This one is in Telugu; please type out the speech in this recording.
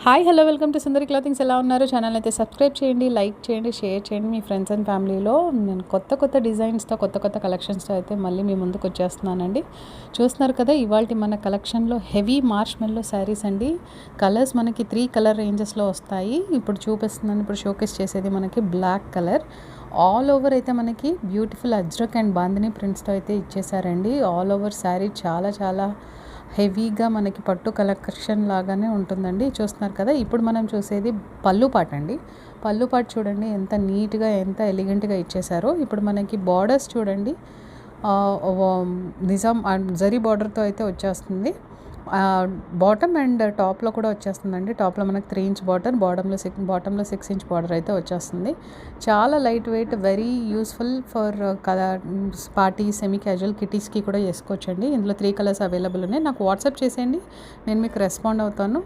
Hi hello welcome to Sundari clothings. ఎలా ఉన్నారు? ఛానల్ అయితే సబ్స్క్రైబ్ చేయండి, లైక్ చేయండి, షేర్ చేయండి. మీ ఫ్రెండ్స్ అండ్ ఫ్యామిలీలో నేను కొత్త డిజైన్స్తో కొత్త కలెక్షన్స్తో అయితే మళ్ళీ మీ ముందుకు వచ్చేస్తున్నానండి. చూస్తున్నారు కదా, ఇవాళ మన కలెక్షన్లో హెవీ మార్ష్ మెల్లో శారీస్ అండి. కలర్స్ మనకి 3 కలర్ రేంజెస్లో వస్తాయి. ఇప్పుడు చూపిస్తున్నాను, ఇప్పుడు షోకేస్ చేసేది మనకి బ్లాక్ కలర్. ఆల్ ఓవర్ అయితే మనకి బ్యూటిఫుల్ అజ్రక్ అండ్ బాందిని ప్రింట్స్తో అయితే ఇచ్చేసారండి. ఆల్ ఓవర్ శారీ చాలా హెవీగా మనకి పట్టు కలెక్షన్ లాగానే ఉంటుందండి. చూస్తున్నారు కదా, ఇప్పుడు మనం చూసేది పళ్ళు పాట అండి. పళ్ళు పాట చూడండి ఎంత నీట్గా, ఎంత ఎలిగెంట్గా ఇచ్చేసారో. ఇప్పుడు మనకి బార్డర్స్ చూడండి, నిజాం అండ్ జరీ బార్డర్తో అయితే వచ్చేస్తుంది. బాటమ్ అండ్ టాప్లో కూడా వచ్చేస్తుందండి. టాప్లో మనకి 3 ఇంచ్ బార్డర్, బాటంలో 6 ఇంచ్ బార్డర్ అయితే వచ్చేస్తుంది. చాలా light weight, very useful for party, semi casual, కిటీస్కి కూడా వేసుకోవచ్చండి. ఇందులో 3 కలర్స్ అవైలబుల్ ఉన్నాయి. నాకు వాట్సాప్ చేసేయండి, నేను మీకు రెస్పాండ్ అవుతాను.